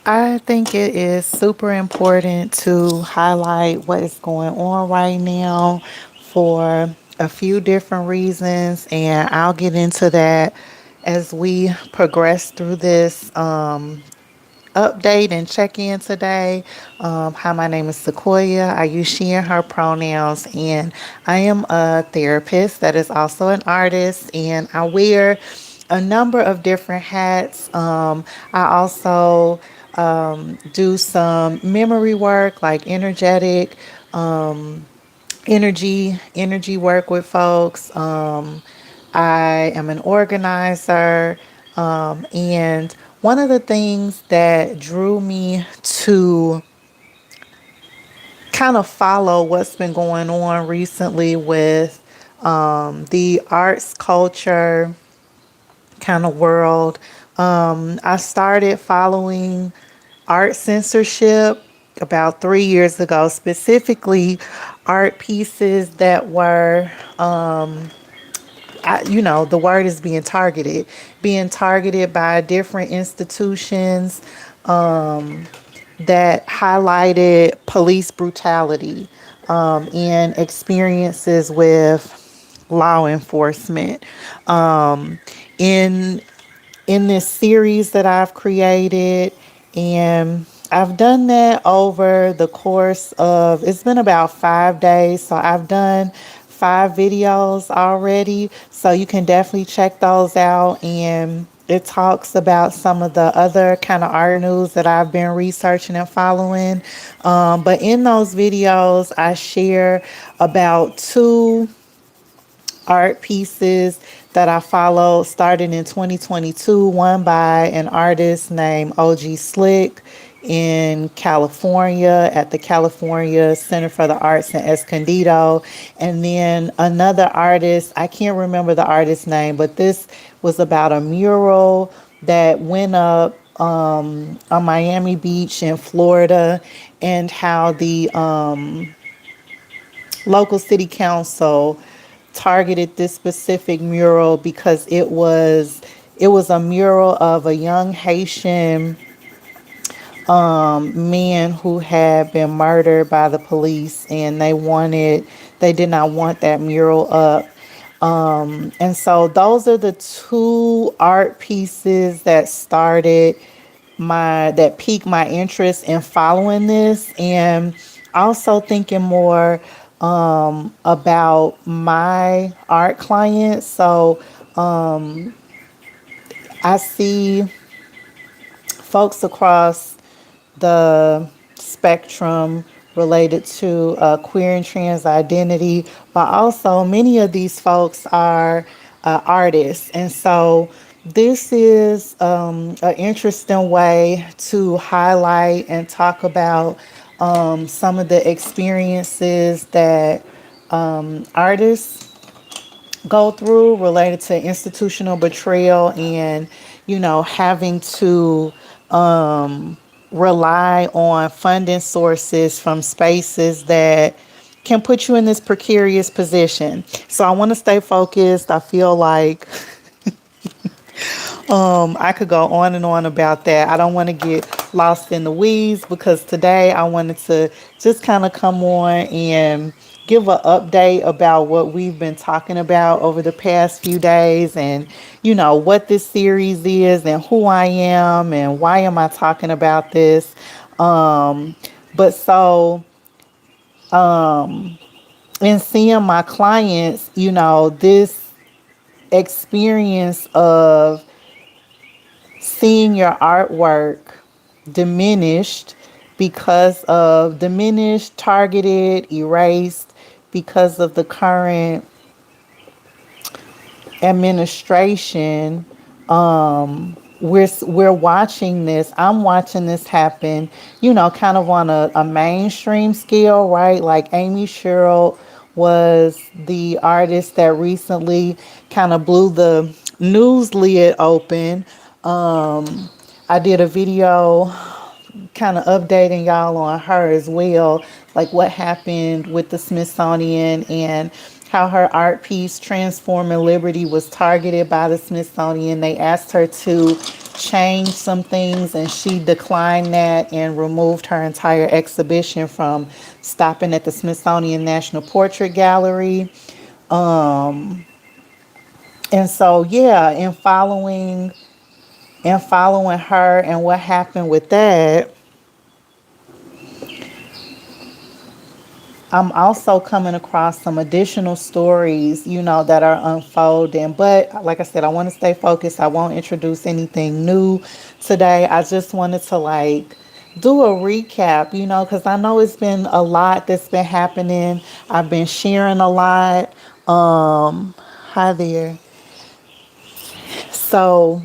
I think it is super important to highlight what is going on right now for a few different reasons, and I'll get into that as we progress through this update and check in today. Hi, my name is Sequoia. I use she and her pronouns, and I am a therapist that is also an artist, and I wear a number of different hats. I also do some memory work, like energy work with folks. I am an organizer, and one of the things that drew me to kind of follow what's been going on recently with the arts culture kind of world. I started following art censorship about 3 years ago, specifically art pieces that were, the word is being targeted by different institutions that highlighted police brutality and experiences with law enforcement. In in this series that I've created. And I've done that over the course of, it's been about 5 days. So I've done 5 videos already. So you can definitely check those out. And it talks about some of the other kind of art news that I've been researching and following. But in those videos, I share about two art pieces that I followed starting in 2022. One by an artist named OG Slick in California at the California Center for the Arts in Escondido. And then another artist, I can't remember the artist's name, but this was about a mural that went up on Miami Beach in Florida, and how the local city council targeted this specific mural because it was a mural of a young Haitian man who had been murdered by the police, and they did not want that mural up. And so those are the two art pieces that piqued my interest in following this, and also thinking more about my art clients. So I see folks across the spectrum related to queer and trans identity, but also many of these folks are artists. And so this is an interesting way to highlight and talk about some of the experiences that artists go through related to institutional betrayal, and having to rely on funding sources from spaces that can put you in this precarious position. So I want to stay focused. I feel like I could go on and on about that. I don't want to get lost in the weeds, because today I wanted to just kind of come on and give an update about what we've been talking about over the past few days, and what this series is and who I am and why am I talking about this. But so in seeing my clients, this experience of seeing your artwork diminished targeted, erased because of the current administration. We're watching this. I'm watching this happen, kind of on a mainstream scale, right? Like Amy Sherald was the artist that recently kind of blew the news lid open. I did a video kind of updating y'all on her as well, like what happened with the Smithsonian and how her art piece Transforming Liberty was targeted by the Smithsonian. They asked her to changed some things, and she declined that and removed her entire exhibition from stopping at the Smithsonian National Portrait Gallery. And so yeah, in following her and what happened with that, I'm also coming across some additional stories, that are unfolding. But like I said, I want to stay focused. I won't introduce anything new today. I just wanted to do a recap, because I know it's been a lot that's been happening. I've been sharing a lot. Hi there. So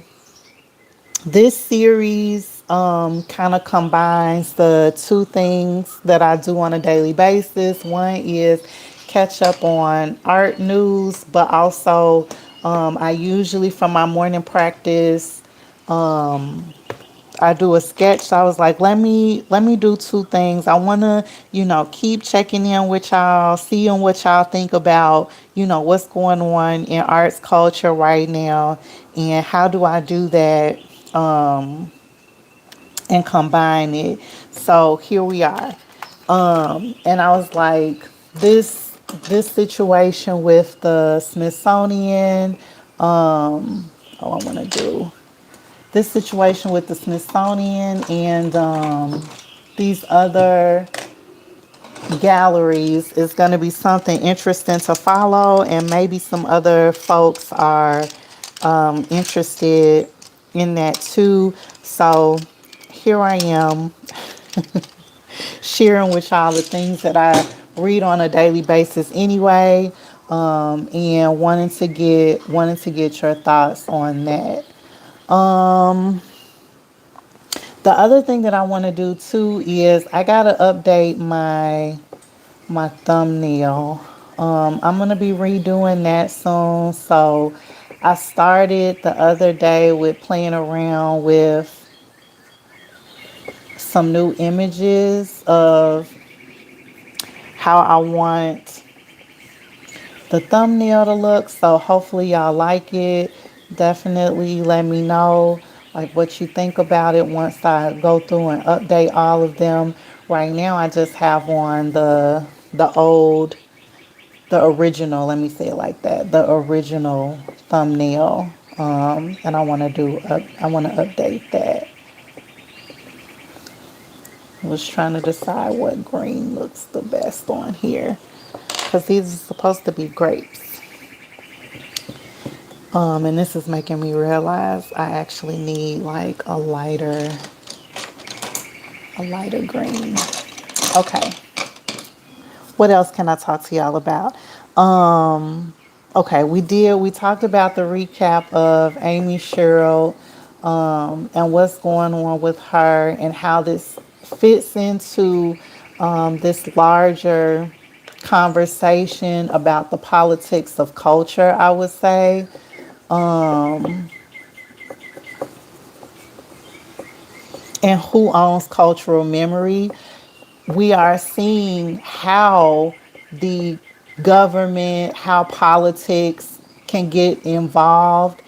this series kind of combines the two things that I do on a daily basis. One is catch up on art news, but also I usually, from my morning practice, I do a sketch. So I was like, let me do two things. I want to, keep checking in with y'all, seeing what y'all think about, what's going on in arts culture right now, and how do I do that, and combine it. So here we are. And I was like, this situation with the Smithsonian, oh, I want to do this situation with the Smithsonian and these other galleries is going to be something interesting to follow, and maybe some other folks are interested in that too. So here I am sharing with y'all the things that I read on a daily basis anyway, and wanting to get your thoughts on that. The other thing that I want to do too is I gotta update my thumbnail. I'm gonna be redoing that soon. So I started the other day with playing around with some new images of how I want the thumbnail to look. So hopefully y'all like it. Definitely let me know what you think about it once I go through and update all of them. Right now I just have on the original, let me say it like that, the original thumbnail. And I want to update that. I was trying to decide what green looks the best on here, because these are supposed to be grapes. And this is making me realize I actually need a lighter green. Okay. What else can I talk to y'all about? Okay, we talked about the recap of Amy Sherald, and what's going on with her and how this fits into this larger conversation about the politics of culture, I would say. And who owns cultural memory. We are seeing how the government, how politics can get involved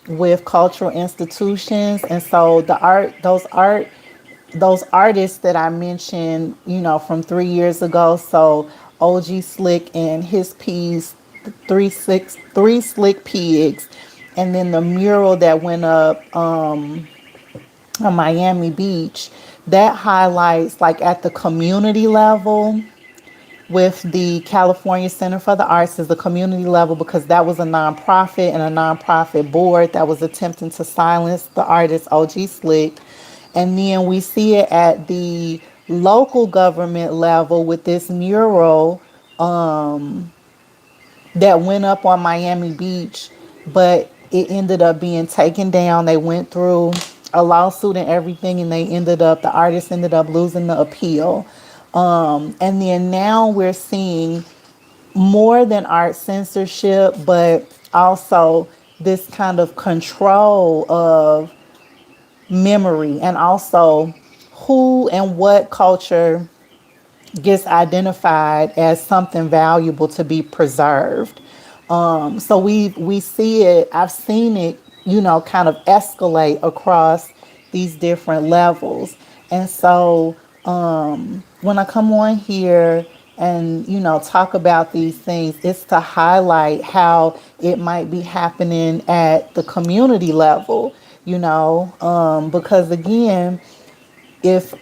with cultural institutions. And so those artists that I mentioned, from 3 years ago. So OG Slick and his piece, three slick pigs, and then the mural that went up on Miami Beach, that highlights at the community level with the California Center for the Arts is the community level, because that was a nonprofit and a nonprofit board that was attempting to silence the artist OG Slick. And then we see it at the local government level with this mural that went up on Miami Beach, but it ended up being taken down. They went through a lawsuit and everything, and the artist ended up losing the appeal. And then now we're seeing more than art censorship, but also this kind of control of memory, and also who and what culture gets identified as something valuable to be preserved. So we see it. I've seen it kind of escalate across these different levels. And so when I come on here and, talk about these things, it's to highlight how it might be happening at the community level, because again, if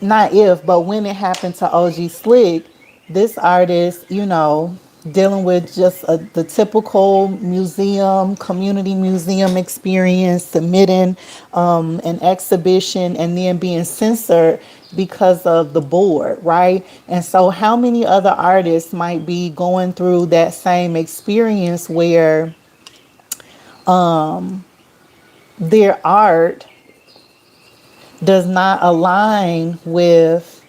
not if, but when it happened to OG Slick, this artist, dealing with just the typical museum, community museum experience, submitting an exhibition and then being censored because of the board, right? And so, how many other artists might be going through that same experience where their art does not align with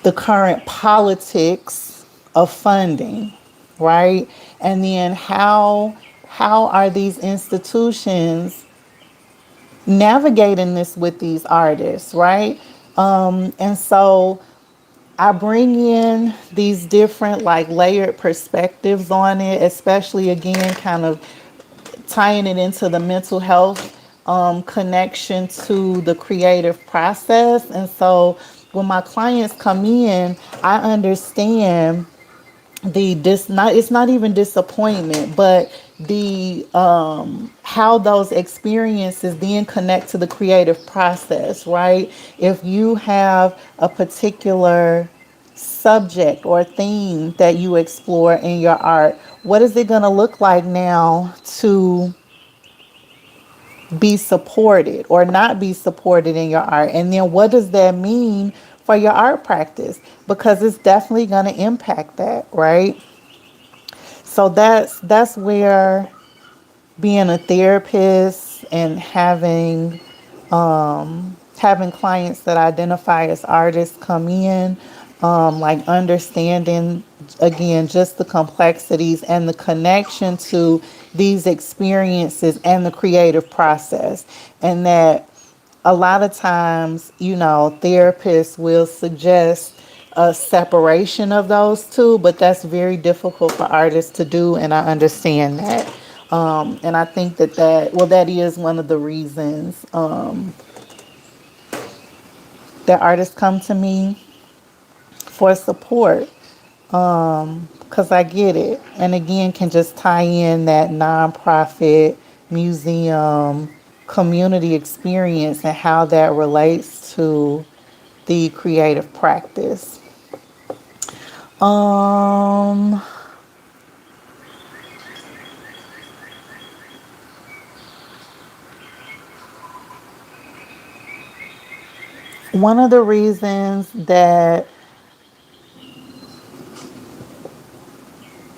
the current politics of funding, right? And then how are these institutions navigating this with these artists, right? And so I bring in these different like layered perspectives on it, especially again kind of tying it into the mental health connection to the creative process. And so when my clients come in, I understand not it's not even disappointment, but the how those experiences then connect to the creative process, right? If you have a particular subject or theme that you explore in your art, what is it going to look like now to be supported or not be supported in your art? And then what does that mean for your art practice? Because it's definitely going to impact that, right? So that's where being a therapist and having clients that identify as artists come in, like understanding again just the complexities and the connection to these experiences and the creative process, and that a lot of times, therapists will suggest a separation of those two, but that's very difficult for artists to do, and I understand that. And I think that is one of the reasons that artists come to me for support, because I get it. And again, can just tie in that nonprofit museum community experience and how that relates to the creative practice. Um, One of the reasons that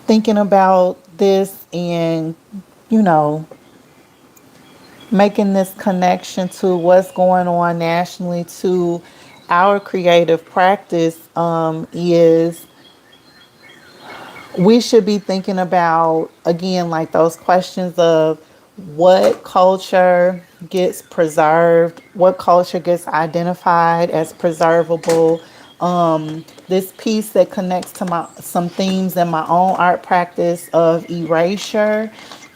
thinking about this and, you know, making this connection to what's going on nationally to our creative practice is we should be thinking about, again, like those questions of what culture gets preserved, what culture gets identified as preservable. This piece that connects to some themes in my own art practice of erasure.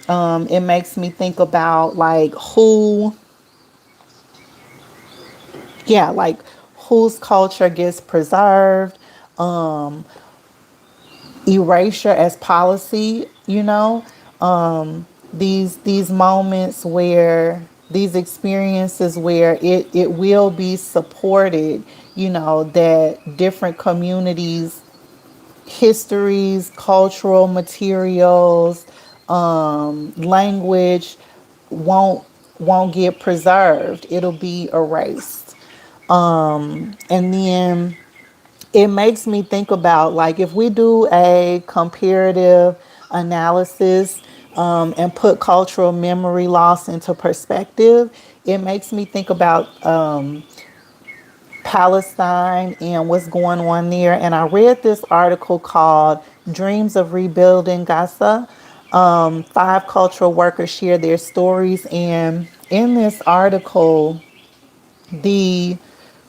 It makes me think about like whose culture gets preserved, erasure as policy, these moments where these experiences where it will be supported, that different communities, histories, cultural materials, language won't get preserved. It'll be erased. And then it makes me think about like if we do a comparative analysis and put cultural memory loss into perspective, it makes me think about Palestine and what's going on there. And I read this article called Dreams of Rebuilding Gaza. Five cultural workers share their stories. And in this article, the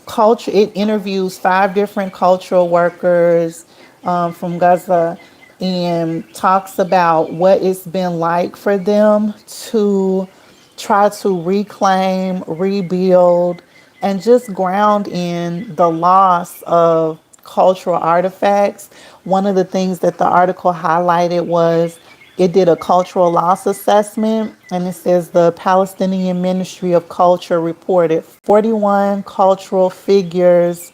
culture, it interviews five different cultural workers from Gaza. and talks about what it's been like for them to try to reclaim, rebuild, and just ground in the loss of cultural artifacts. One of the things that the article highlighted was it did a cultural loss assessment, and it says the Palestinian Ministry of Culture reported 41 cultural figures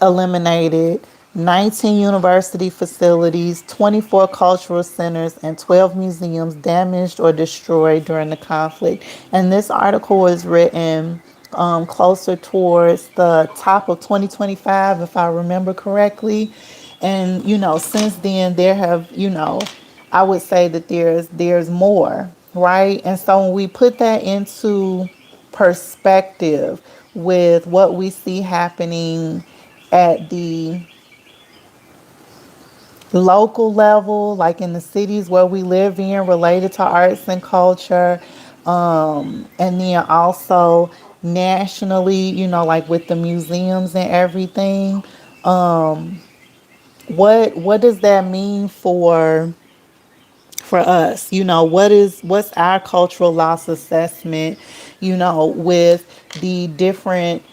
eliminated, 19 university facilities, 24 cultural centers, and 12 museums damaged or destroyed during the conflict. And this article was written closer towards the top of 2025, if I remember correctly. And, since then, there have, I would say that there's more, right? And so when we put that into perspective with what we see happening at the local level, like in the cities where we live in, related to arts and culture, and then also nationally, like with the museums and everything. What does that mean for us? What's our cultural loss assessment, with the different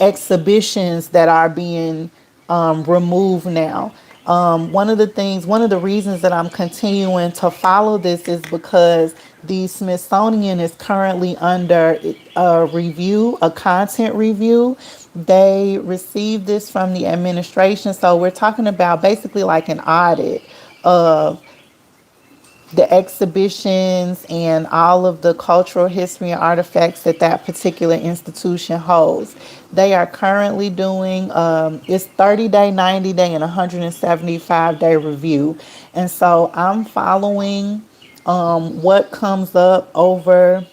exhibitions that are being removed now. One of the reasons that I'm continuing to follow this is because the Smithsonian is currently under a review, a content review. They received this from the administration. So we're talking about basically like an audit of the exhibitions and all of the cultural history and artifacts that that particular institution holds. They are currently doing it's 30-day, 90-day, and 175-day review. And so I'm following what comes up over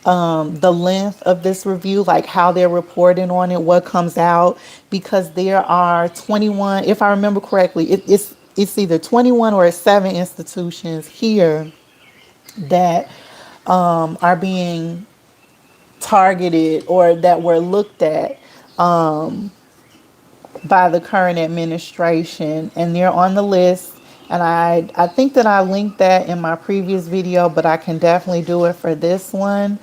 the length of this review, like how they're reporting on it, what comes out, because there are 21, if I remember correctly, it's either 21 or 7 institutions here that are being targeted or that were looked at by the current administration, and they're on the list. And I think that I linked that in my previous video, but I can definitely do it for this one.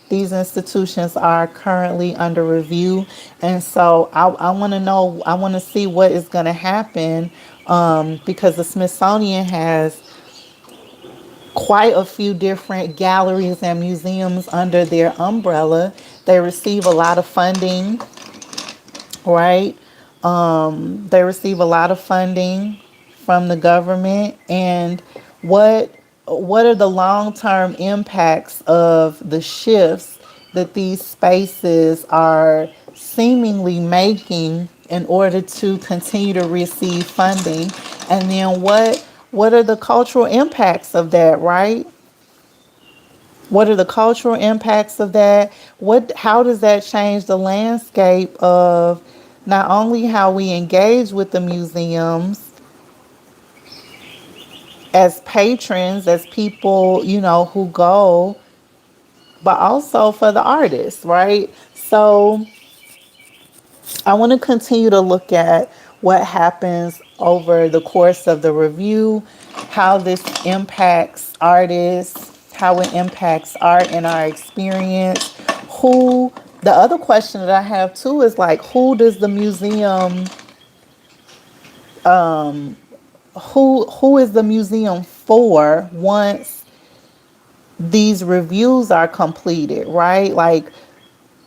These institutions are currently under review, and so I want to know, I want to see what is going to happen, because the Smithsonian has quite a few different galleries and museums under their umbrella. They receive a lot of funding, right? They receive a lot of funding from the government. And what are the long-term impacts of the shifts that these spaces are seemingly making in order to continue to receive funding? And then what are the cultural impacts of that, right? What are the cultural impacts of that? How does that change the landscape of not only how we engage with the museums as patrons, as people, who go, but also for the artists, right? So I want to continue to look at what happens over the course of the review, how this impacts artists, how it impacts art and our experience. The other question that I have too is like, who is the museum for once these reviews are completed, right? Like,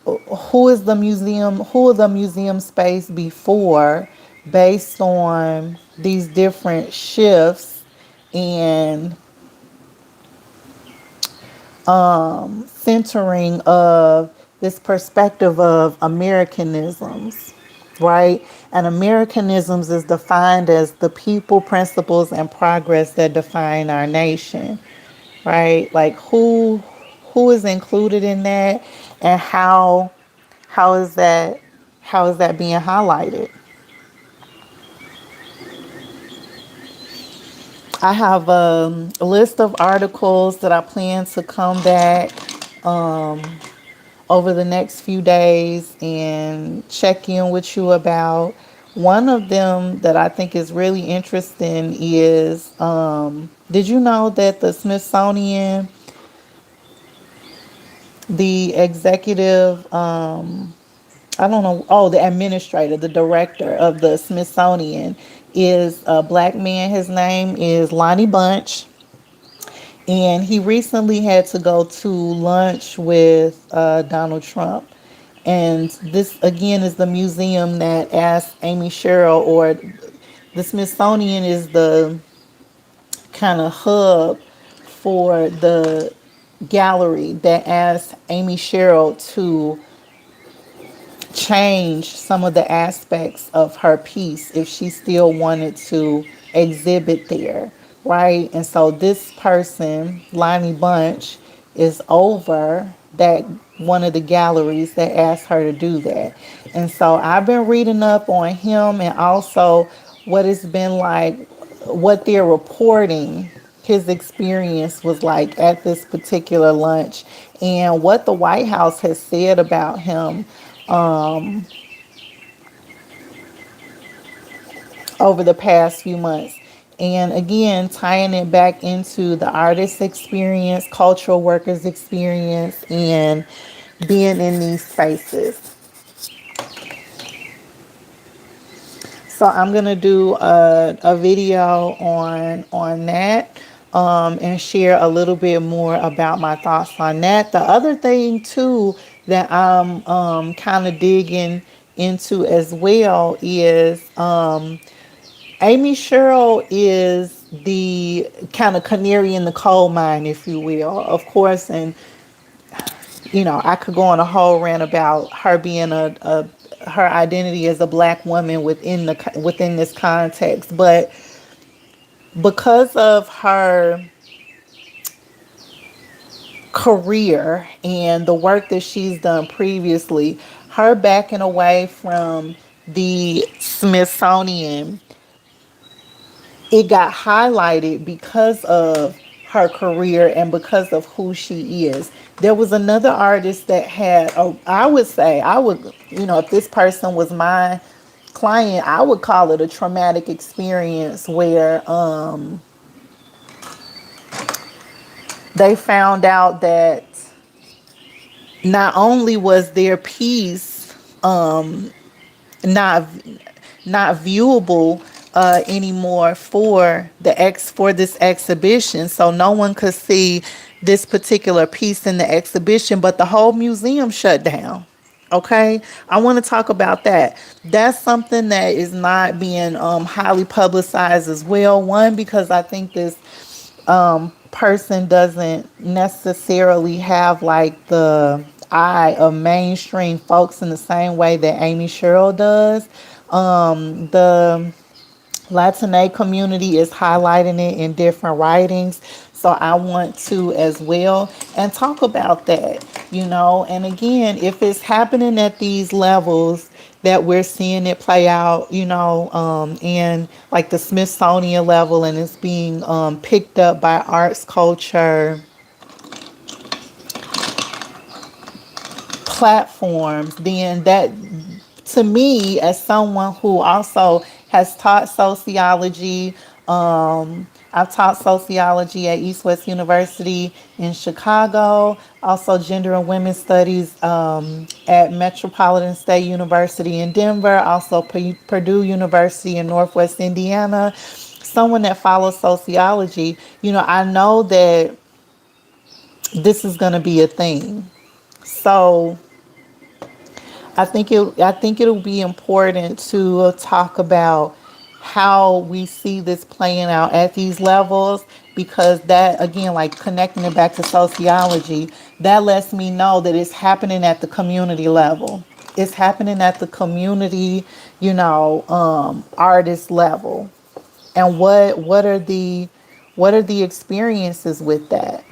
who will the museum space be for, based on these different shifts and centering of this perspective of Americanisms, right? And Americanisms is defined as the people, principles, and progress that define our nation, right? Like, who is included in that, and how is that being highlighted? I have a list of articles that I plan to come back over the next few days and check in with you about One of them that I think is really interesting is, did you know that the Smithsonian, the executive, I don't know, oh, the administrator, the director of the Smithsonian is a black man. His name is Lonnie Bunch. And he recently had to go to lunch with Donald Trump. And this, again, is the museum that asked Amy Sherald, or the Smithsonian is the kind of hub for the gallery that asked Amy Sherald to change some of the aspects of her piece if she still wanted to exhibit there, right? And so this person, Lonnie Bunch, is over that one of the galleries that asked her to do that. And so I've been reading up on him and also what it's been like, what they're reporting his experience was like at this particular lunch, and what the White House has said about him over the past few months. And again, tying it back into the artist experience, cultural workers experience, and being in these spaces. So I'm gonna do a video on that, and share a little bit more about my thoughts on that. The other thing too that I'm kind of digging into as well is, Amy Sherrill is the kind of canary in the coal mine, if you will, of course. And I could go on a whole rant about her being her identity as a black woman within this context, but because of her career and the work that she's done previously, her backing away from the Smithsonian, it got highlighted because of her career and because of who she is. There was another artist that had, I would say, if this person was my client, I would call it a traumatic experience where they found out that not only was their piece not not viewable anymore for this exhibition, so no one could see this particular piece in the exhibition, but the whole museum shut down. Okay, I want to talk about that. That's something that is not being highly publicized as well. One, because I think this person doesn't necessarily have like the eye of mainstream folks in the same way that Amy Sherrill does. The Latinx community is highlighting it in different writings. So I want to as well and talk about that. And again, if it's happening at these levels that we're seeing it play out, in like the Smithsonian level, and it's being picked up by arts culture platforms, then that, to me, as someone who also has taught sociology, I've taught sociology at East West University in Chicago, also gender and women's studies at Metropolitan State University in Denver, also Purdue University in Northwest Indiana. Someone that follows sociology, I know that this is going to be a thing. So I think it'll be important to talk about how we see this playing out at these levels, because that, again, like connecting it back to sociology, that lets me know that it's happening at the community level. It's happening at the community, artist level. And what are the experiences with that?